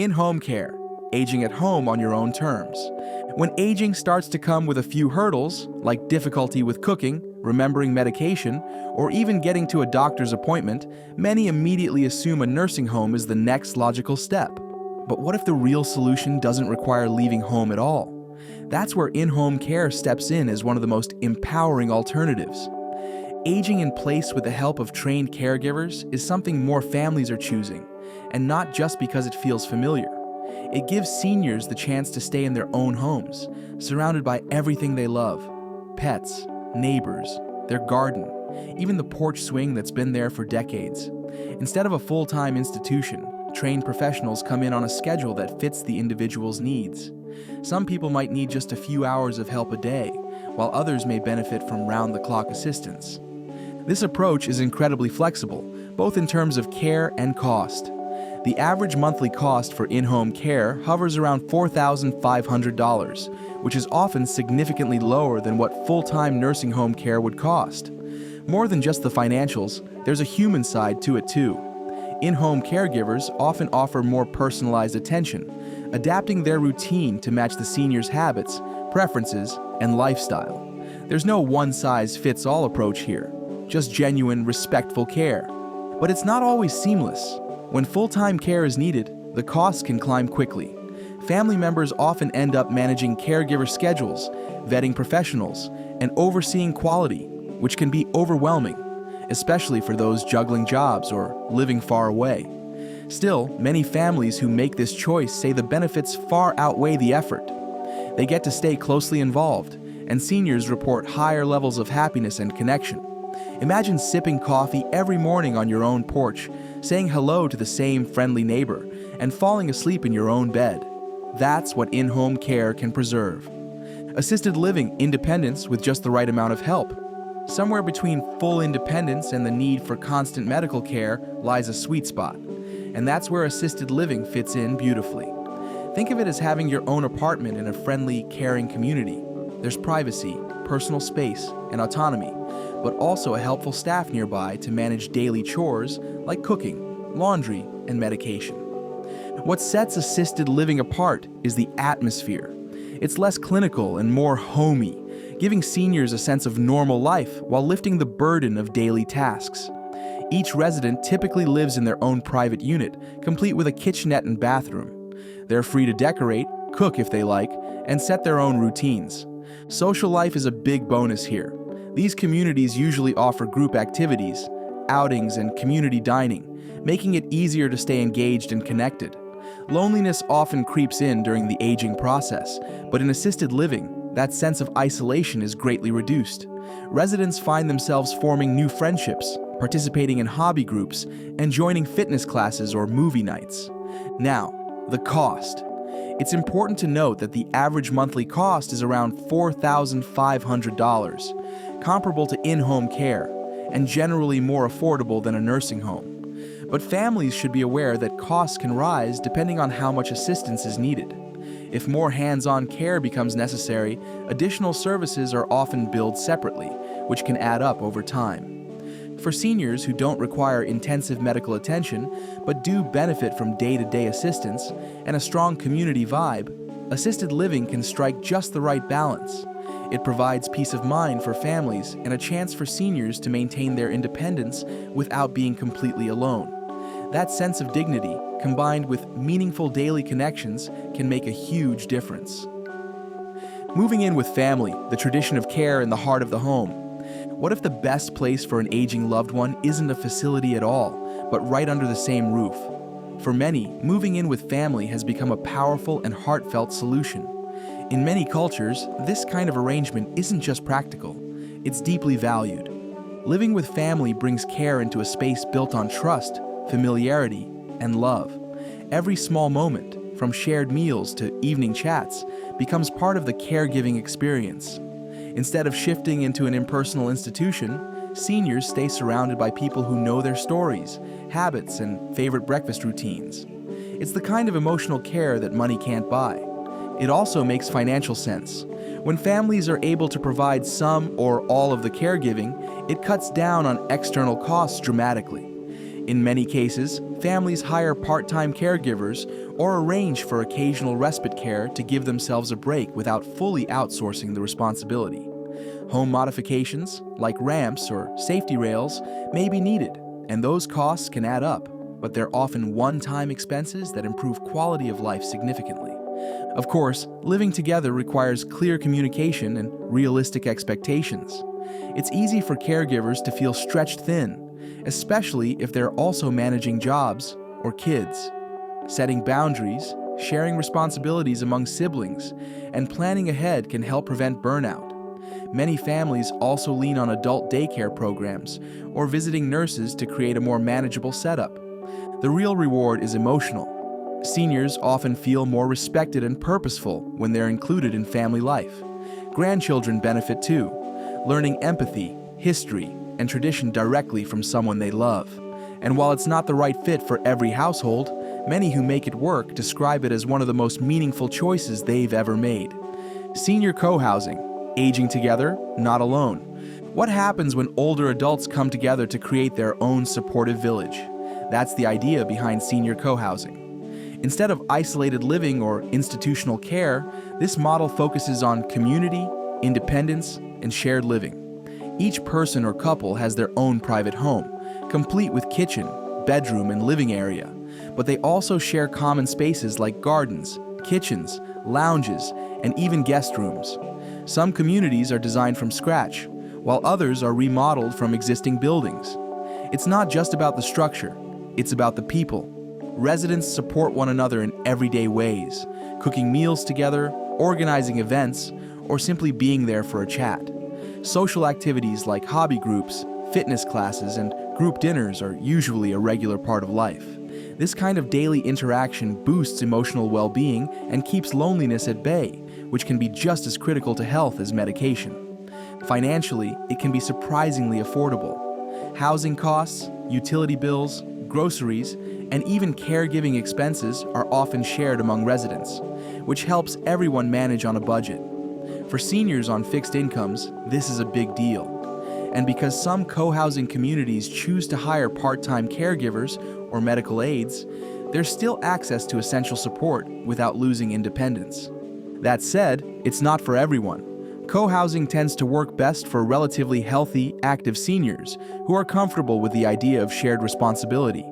In-home care, aging at home on your own terms. When aging starts to come with a few hurdles, like difficulty with cooking, remembering medication, or even getting to a doctor's appointment, many immediately assume a nursing home is the next logical step. But what if the real solution doesn't require leaving home at all? That's where in-home care steps in as one of the most empowering alternatives. Aging in place with the help of trained caregivers is something more families are choosing, and not just because it feels familiar. It gives seniors the chance to stay in their own homes, surrounded by everything they love: pets, neighbors, their garden, even the porch swing that's been there for decades. Instead of a full-time institution, trained professionals come in on a schedule that fits the individual's needs. Some people might need just a few hours of help a day, while others may benefit from round-the-clock assistance. This approach is incredibly flexible, both in terms of care and cost. The average monthly cost for in-home care hovers around $4,500, which is often significantly lower than what full-time nursing home care would cost. More than just the financials, there's a human side to it too. In-home caregivers often offer more personalized attention, adapting their routine to match the senior's habits, preferences, and lifestyle. There's no one-size-fits-all approach here, just genuine, respectful care. But it's not always seamless. When full-time care is needed, the costs can climb quickly. Family members often end up managing caregiver schedules, vetting professionals, and overseeing quality, which can be overwhelming, especially for those juggling jobs or living far away. Still, many families who make this choice say the benefits far outweigh the effort. They get to stay closely involved, and seniors report higher levels of happiness and connection. Imagine sipping coffee every morning on your own porch, saying hello to the same friendly neighbor, and falling asleep in your own bed. That's what in-home care can preserve. Assisted living independence with just the right amount of help. Somewhere between full independence and the need for constant medical care lies a sweet spot, and that's where assisted living fits in beautifully. Think of it as having your own apartment in a friendly, caring community. There's privacy, personal space, and autonomy, but also a helpful staff nearby to manage daily chores like cooking, laundry, and medication. What sets assisted living apart is the atmosphere. It's less clinical and more homey, giving seniors a sense of normal life while lifting the burden of daily tasks. Each resident typically lives in their own private unit, complete with a kitchenette and bathroom. They're free to decorate, cook if they like, and set their own routines. Social life is a big bonus here. These communities usually offer group activities, outings, and community dining, making it easier to stay engaged and connected. Loneliness often creeps in during the aging process, but in assisted living, that sense of isolation is greatly reduced. Residents find themselves forming new friendships, participating in hobby groups, and joining fitness classes or movie nights. Now, the cost. It's important to note that the average monthly cost is around $4,500, comparable to in-home care, and generally more affordable than a nursing home. But families should be aware that costs can rise depending on how much assistance is needed. If more hands-on care becomes necessary, additional services are often billed separately, which can add up over time. For seniors who don't require intensive medical attention, but do benefit from day-to-day assistance and a strong community vibe, assisted living can strike just the right balance. It provides peace of mind for families and a chance for seniors to maintain their independence without being completely alone. That sense of dignity, combined with meaningful daily connections, can make a huge difference. Moving in with family, the tradition of care in the heart of the home. What if the best place for an aging loved one isn't a facility at all, but right under the same roof? For many, moving in with family has become a powerful and heartfelt solution. In many cultures, this kind of arrangement isn't just practical, it's deeply valued. Living with family brings care into a space built on trust, familiarity, and love. Every small moment, from shared meals to evening chats, becomes part of the caregiving experience. Instead of shifting into an impersonal institution, seniors stay surrounded by people who know their stories, habits, and favorite breakfast routines. It's the kind of emotional care that money can't buy. It also makes financial sense. When families are able to provide some or all of the caregiving, it cuts down on external costs dramatically. In many cases, families hire part-time caregivers or arrange for occasional respite care to give themselves a break without fully outsourcing the responsibility. Home modifications, like ramps or safety rails, may be needed, and those costs can add up, but they're often one-time expenses that improve quality of life significantly. Of course, living together requires clear communication and realistic expectations. It's easy for caregivers to feel stretched thin, especially if they're also managing jobs or kids. Setting boundaries, sharing responsibilities among siblings, and planning ahead can help prevent burnout. Many families also lean on adult daycare programs or visiting nurses to create a more manageable setup. The real reward is emotional. Seniors often feel more respected and purposeful when they're included in family life. Grandchildren benefit too, learning empathy, history, and tradition directly from someone they love. And while it's not the right fit for every household, many who make it work describe it as one of the most meaningful choices they've ever made. Senior co-housing. Aging together, not alone. What happens when older adults come together to create their own supportive village? That's the idea behind senior co-housing. Instead of isolated living or institutional care, this model focuses on community, independence, and shared living. Each person or couple has their own private home, complete with kitchen, bedroom, and living area, but they also share common spaces like gardens, kitchens, lounges, and even guest rooms. Some communities are designed from scratch, while others are remodeled from existing buildings. It's not just about the structure, it's about the people. Residents support one another in everyday ways, cooking meals together, organizing events, or simply being there for a chat. Social activities like hobby groups, fitness classes, and group dinners are usually a regular part of life. This kind of daily interaction boosts emotional well-being and keeps loneliness at bay, which can be just as critical to health as medication. Financially, it can be surprisingly affordable. Housing costs, utility bills, groceries, and even caregiving expenses are often shared among residents, which helps everyone manage on a budget. For seniors on fixed incomes, this is a big deal. And because some co-housing communities choose to hire part-time caregivers or medical aides, there's still access to essential support without losing independence. That said, it's not for everyone. Co-housing tends to work best for relatively healthy, active seniors who are comfortable with the idea of shared responsibility.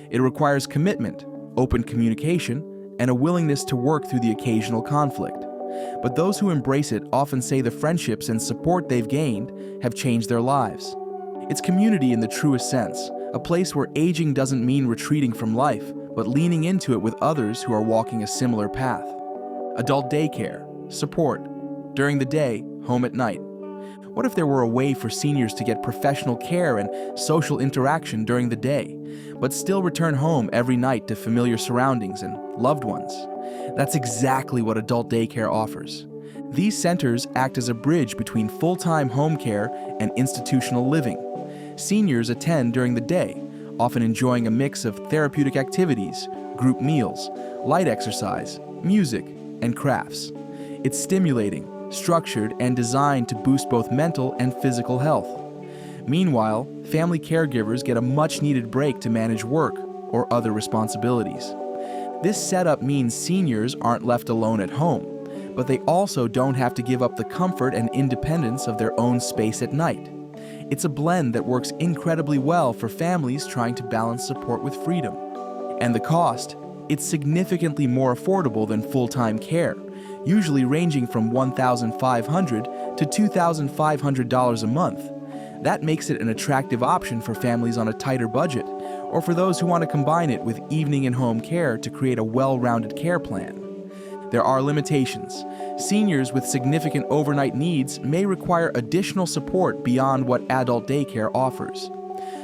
It requires commitment, open communication, and a willingness to work through the occasional conflict. But those who embrace it often say the friendships and support they've gained have changed their lives. It's community in the truest sense, a place where aging doesn't mean retreating from life, but leaning into it with others who are walking a similar path. Adult daycare, support, during the day, home at night. What if there were a way for seniors to get professional care and social interaction during the day, but still return home every night to familiar surroundings and loved ones? That's exactly what adult daycare offers. These centers act as a bridge between full-time home care and institutional living. Seniors attend during the day, often enjoying a mix of therapeutic activities, group meals, light exercise, music, and crafts. It's stimulating, structured, and designed to boost both mental and physical health. Meanwhile, family caregivers get a much-needed break to manage work or other responsibilities. This setup means seniors aren't left alone at home, but they also don't have to give up the comfort and independence of their own space at night. It's a blend that works incredibly well for families trying to balance support with freedom. And the cost? It's significantly more affordable than full-time care, usually ranging from $1,500 to $2,500 a month. That makes it an attractive option for families on a tighter budget, or for those who want to combine it with evening and home care to create a well-rounded care plan. There are limitations. Seniors with significant overnight needs may require additional support beyond what adult daycare offers.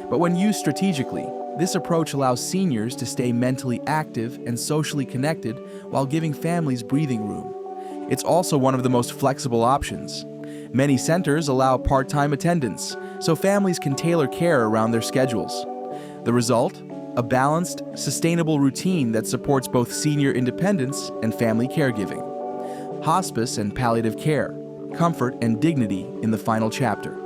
But when used strategically, this approach allows seniors to stay mentally active and socially connected while giving families breathing room. It's also one of the most flexible options. Many centers allow part-time attendance, so families can tailor care around their schedules. The result? A balanced, sustainable routine that supports both senior independence and family caregiving. Hospice and palliative care, comfort and dignity in the final chapter.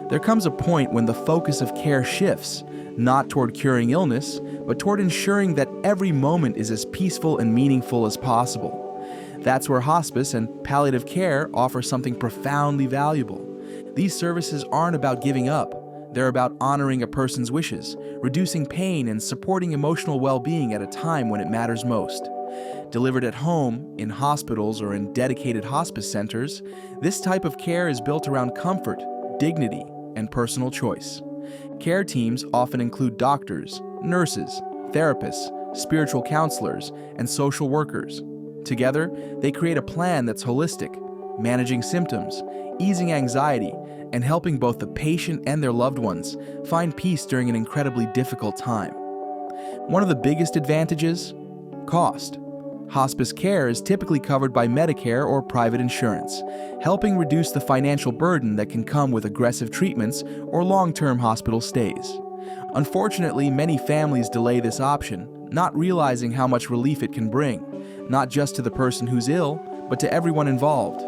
There comes a point when the focus of care shifts, not toward curing illness, but toward ensuring that every moment is as peaceful and meaningful as possible. That's where hospice and palliative care offer something profoundly valuable. These services aren't about giving up. They're about honoring a person's wishes, reducing pain, and supporting emotional well-being at a time when it matters most. Delivered at home, in hospitals, or in dedicated hospice centers, this type of care is built around comfort, dignity, and personal choice. Care teams often include doctors, nurses, therapists, spiritual counselors, and social workers. Together, they create a plan that's holistic, managing symptoms, easing anxiety, and helping both the patient and their loved ones find peace during an incredibly difficult time. One of the biggest advantages? Cost. Hospice care is typically covered by Medicare or private insurance, helping reduce the financial burden that can come with aggressive treatments or long-term hospital stays. Unfortunately, many families delay this option, not realizing how much relief it can bring, not just to the person who's ill, but to everyone involved.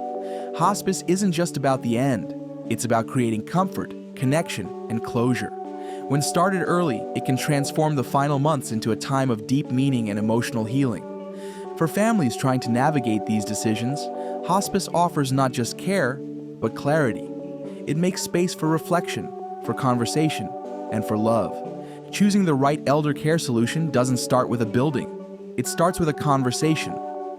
Hospice isn't just about the end. It's about creating comfort, connection, and closure. When started early, it can transform the final months into a time of deep meaning and emotional healing. For families trying to navigate these decisions, hospice offers not just care, but clarity. It makes space for reflection, for conversation, and for love. Choosing the right elder care solution doesn't start with a building. It starts with a conversation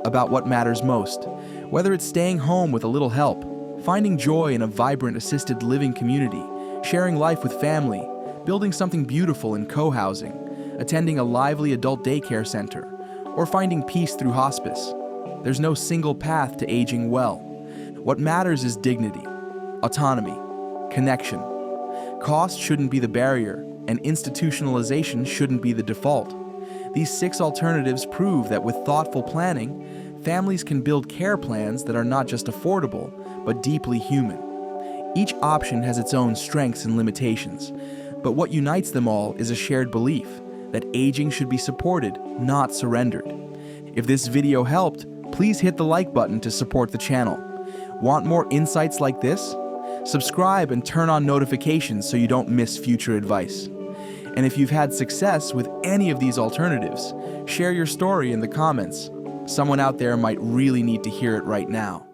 about what matters most, whether it's staying home with a little help, finding joy in a vibrant assisted living community, sharing life with family, building something beautiful in co-housing, attending a lively adult daycare center, or finding peace through hospice. There's no single path to aging well. What matters is dignity, autonomy, connection. Cost shouldn't be the barrier, and institutionalization shouldn't be the default. These 6 alternatives prove that with thoughtful planning, families can build care plans that are not just affordable, but deeply human. Each option has its own strengths and limitations, but what unites them all is a shared belief that aging should be supported, not surrendered. If this video helped, please hit the like button to support the channel. Want more insights like this? Subscribe and turn on notifications so you don't miss future advice. And if you've had success with any of these alternatives, share your story in the comments. Someone out there might really need to hear it right now.